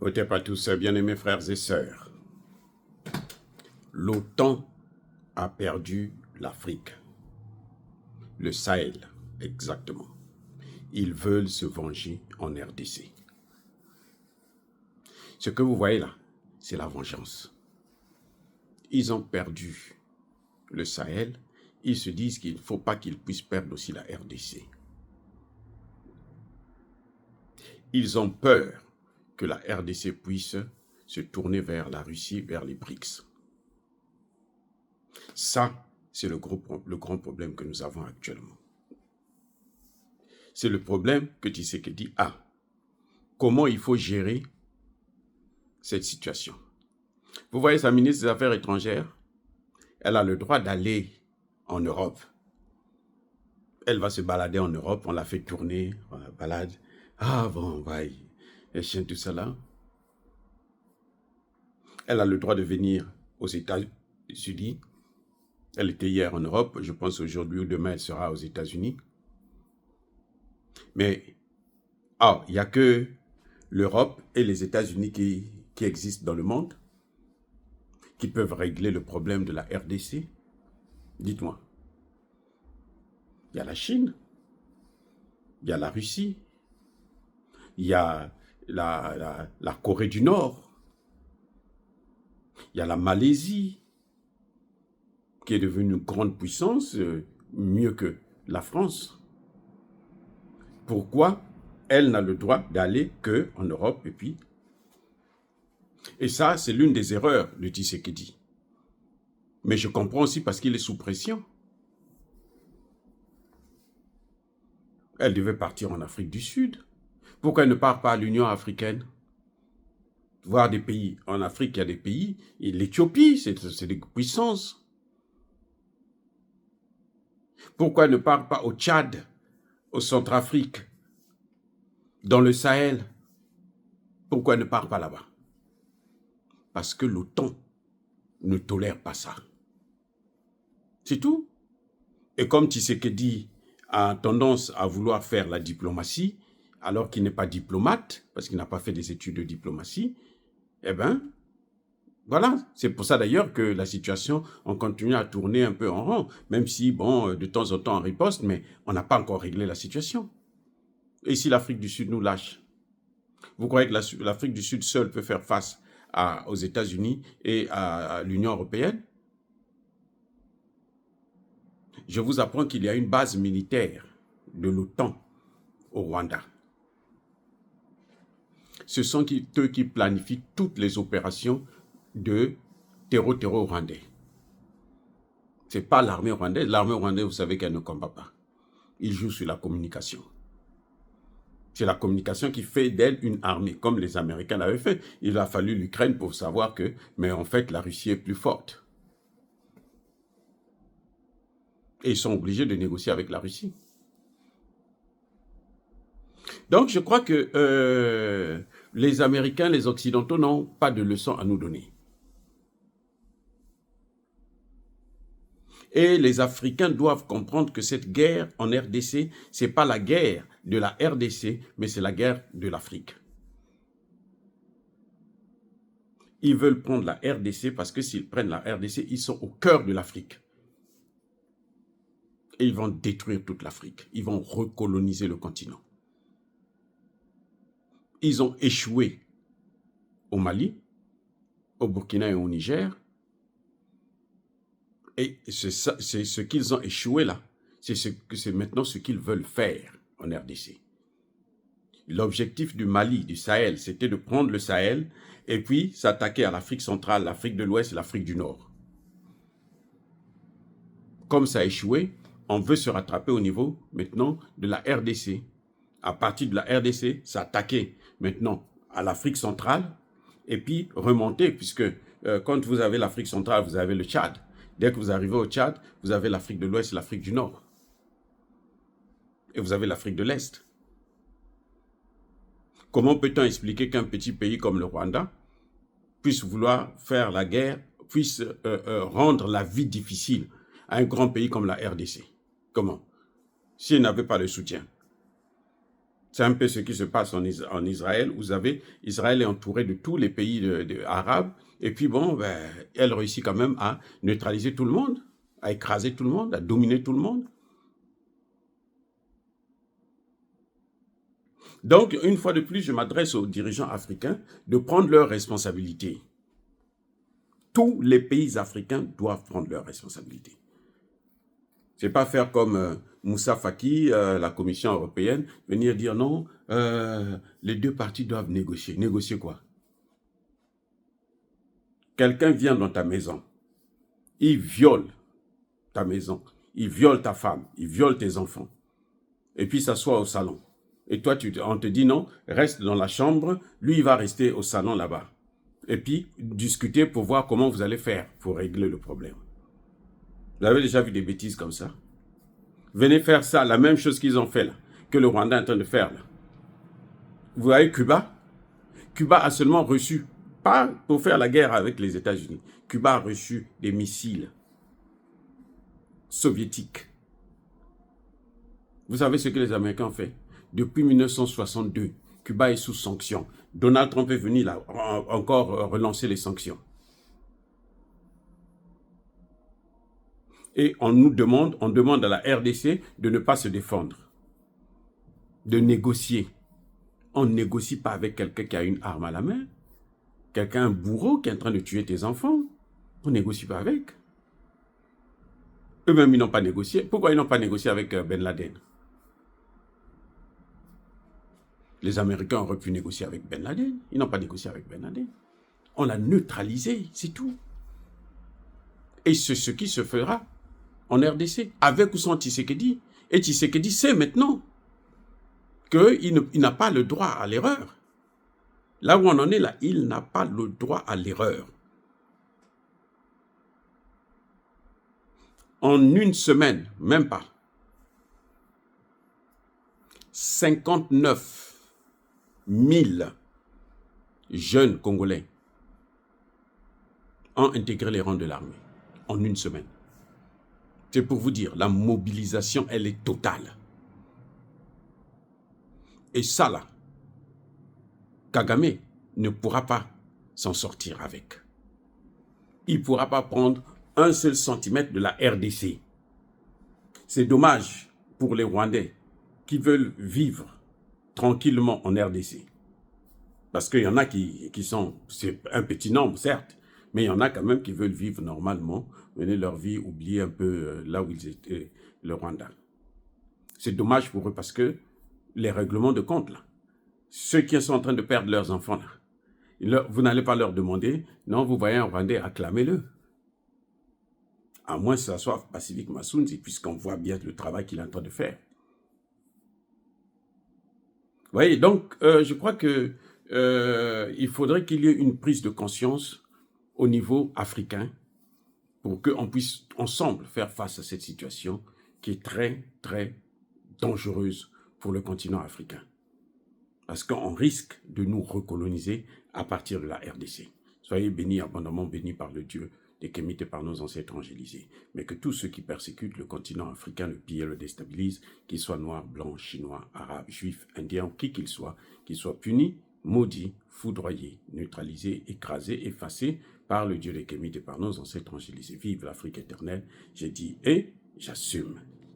Otep à tous, bien-aimés frères et sœurs. L'OTAN a perdu l'Afrique, le Sahel, exactement. Ils veulent se venger en RDC. Ce que vous voyez là, c'est la vengeance. Ils ont perdu le Sahel, ils se disent qu'il ne faut pas qu'ils puissent perdre aussi la RDC. Ils ont peur que la RDC puisse se tourner vers la Russie, vers les BRICS. Ça, c'est le grand problème que nous avons actuellement. C'est le problème que Tshisekedi a. Comment il faut gérer cette situation? Vous voyez, sa ministre des Affaires étrangères, elle a le droit d'aller en Europe. Elle va se balader en Europe, on la fait tourner, on la balade. Ah bon, bye, et chien, tout ça là. Elle a le droit de venir aux États-Unis. Elle était hier en Europe, je pense aujourd'hui ou demain, elle sera aux États-Unis. Mais, il n'y a que l'Europe et les États-Unis qui existent dans le monde, qui peuvent régler le problème de la RDC. Dites-moi. Il y a la Chine, il y a la Russie, il y a la Corée du Nord, il y a la Malaisie, qui est devenue une grande puissance, mieux que la France. Pourquoi elle n'a le droit d'aller qu'en Europe et puis... Et ça, c'est l'une des erreurs de Tshisekedi. Mais je comprends aussi parce qu'il est sous pression. Elle devait partir en Afrique du Sud. Pourquoi elle ne part pas à l'Union africaine? Voir des pays. En Afrique, il y a des pays. L'Éthiopie, c'est des puissances. Pourquoi elle ne part pas au Tchad, au Centrafrique, dans le Sahel? Pourquoi elle ne part pas là-bas? Parce que l'OTAN ne tolère pas ça. C'est tout. Et comme Tshisekedi a tendance à vouloir faire la diplomatie, alors qu'il n'est pas diplomate, parce qu'il n'a pas fait des études de diplomatie, eh bien, voilà. C'est pour ça d'ailleurs que la situation, on continue à tourner un peu en rond, même si, bon, de temps en temps on riposte, mais on n'a pas encore réglé la situation. Et si l'Afrique du Sud nous lâche? Vous croyez que l'Afrique du Sud seule peut faire face aux États-Unis et à l'Union européenne? Je vous apprends qu'il y a une base militaire de l'OTAN au Rwanda. Ce sont eux qui planifient toutes les opérations de terreau rwandais. Ce n'est pas l'armée rwandaise. L'armée rwandaise, vous savez qu'elle ne combat pas. Ils jouent sur la communication. C'est la communication qui fait d'elle une armée, comme les Américains l'avaient fait. Il a fallu l'Ukraine pour savoir que, mais en fait, la Russie est plus forte. Et ils sont obligés de négocier avec la Russie. Donc, je crois que les Américains, les Occidentaux n'ont pas de leçons à nous donner. Et les Africains doivent comprendre que cette guerre en RDC, ce n'est pas la guerre de la RDC, mais c'est la guerre de l'Afrique. Ils veulent prendre la RDC parce que s'ils prennent la RDC, ils sont au cœur de l'Afrique. Et ils vont détruire toute l'Afrique. Ils vont recoloniser le continent. Ils ont échoué au Mali, au Burkina et au Niger. Et c'est ce qu'ils ont échoué là. C'est maintenant ce qu'ils veulent faire en RDC. L'objectif du Mali, du Sahel, c'était de prendre le Sahel et puis s'attaquer à l'Afrique centrale, l'Afrique de l'Ouest et l'Afrique du Nord. Comme ça a échoué, on veut se rattraper au niveau maintenant de la RDC. À partir de la RDC, s'attaquer maintenant à l'Afrique centrale et puis remonter, puisque quand vous avez l'Afrique centrale, vous avez le Tchad. Dès que vous arrivez au Tchad, vous avez l'Afrique de l'Ouest et l'Afrique du Nord. Et vous avez l'Afrique de l'Est. Comment peut-on expliquer qu'un petit pays comme le Rwanda puisse vouloir faire la guerre, puisse rendre la vie difficile à un grand pays comme la RDC? Comment? S'il n'avait pas le soutien. C'est un peu ce qui se passe en Israël. Vous avez, Israël est entouré de tous les pays arabes. Et puis bon, ben, elle réussit quand même à neutraliser tout le monde, à écraser tout le monde, à dominer tout le monde. Donc, une fois de plus, je m'adresse aux dirigeants africains de prendre leurs responsabilités. Tous les pays africains doivent prendre leurs responsabilités. C'est pas faire comme Moussa Faki, la Commission européenne, venir dire non, les deux parties doivent négocier. Négocier quoi? Quelqu'un vient dans ta maison, il viole ta maison, il viole ta femme, il viole tes enfants, et puis s'assoit au salon. Et toi, on te dit non, reste dans la chambre, lui, il va rester au salon là-bas. Et puis, discuter pour voir comment vous allez faire pour régler le problème. Vous avez déjà vu des bêtises comme ça? Venez faire ça, la même chose qu'ils ont fait là, que le Rwanda est en train de faire là. Vous voyez Cuba? Cuba a seulement reçu, pas pour faire la guerre avec les États-Unis, Cuba a reçu des missiles soviétiques. Vous savez ce que les Américains ont fait? Depuis 1962, Cuba est sous sanctions. Donald Trump est venu là, encore relancer les sanctions. Et on demande à la RDC de ne pas se défendre, de négocier. On ne négocie pas avec quelqu'un qui a une arme à la main, quelqu'un, un bourreau qui est en train de tuer tes enfants. On ne négocie pas avec. Eux-mêmes, ils n'ont pas négocié. Pourquoi ils n'ont pas négocié avec Ben Laden? Les Américains auraient pu négocier avec Ben Laden. Ils n'ont pas négocié avec Ben Laden. On l'a neutralisé, c'est tout. Et c'est ce qui se fera en RDC, avec ou sans Tshisekedi. Et Tshisekedi sait maintenant qu'il n'a pas le droit à l'erreur. Là où on en est là, il n'a pas le droit à l'erreur. En une semaine, même pas, 59 000 jeunes Congolais ont intégré les rangs de l'armée en une semaine. C'est pour vous dire, la mobilisation, elle est totale. Et ça là, Kagame ne pourra pas s'en sortir avec. Il ne pourra pas prendre un seul centimètre de la RDC. C'est dommage pour les Rwandais qui veulent vivre tranquillement en RDC. Parce qu'il y en a qui sont, c'est un petit nombre certes, mais il y en a quand même qui veulent vivre normalement, mener leur vie, oublier un peu là où ils étaient, le Rwanda. C'est dommage pour eux parce que les règlements de compte là, ceux qui sont en train de perdre leurs enfants là, vous n'allez pas leur demander, non, vous voyez un Rwandais, acclamez-le. À moins que ce soit Pacifique Massounzi, puisqu'on voit bien le travail qu'il est en train de faire. Vous voyez, donc je crois que il faudrait qu'il y ait une prise de conscience au niveau africain pour qu'on puisse ensemble faire face à cette situation qui est très, très dangereuse pour le continent africain. Parce qu'on risque de nous recoloniser à partir de la RDC. Soyez bénis, abondamment bénis par le Dieu des Kémites et par nos ancêtres angélisés. Mais que tous ceux qui persécutent le continent africain, le pillent, le déstabilisent, qu'ils soient noirs, blancs, chinois, arabes, juifs, indiens, qui qu'ils soient punis, maudits, foudroyés, neutralisés, écrasés, effacés par le Dieu des Kémites et par nos ancêtres angélisés. Vive l'Afrique éternelle, j'ai dit et j'assume.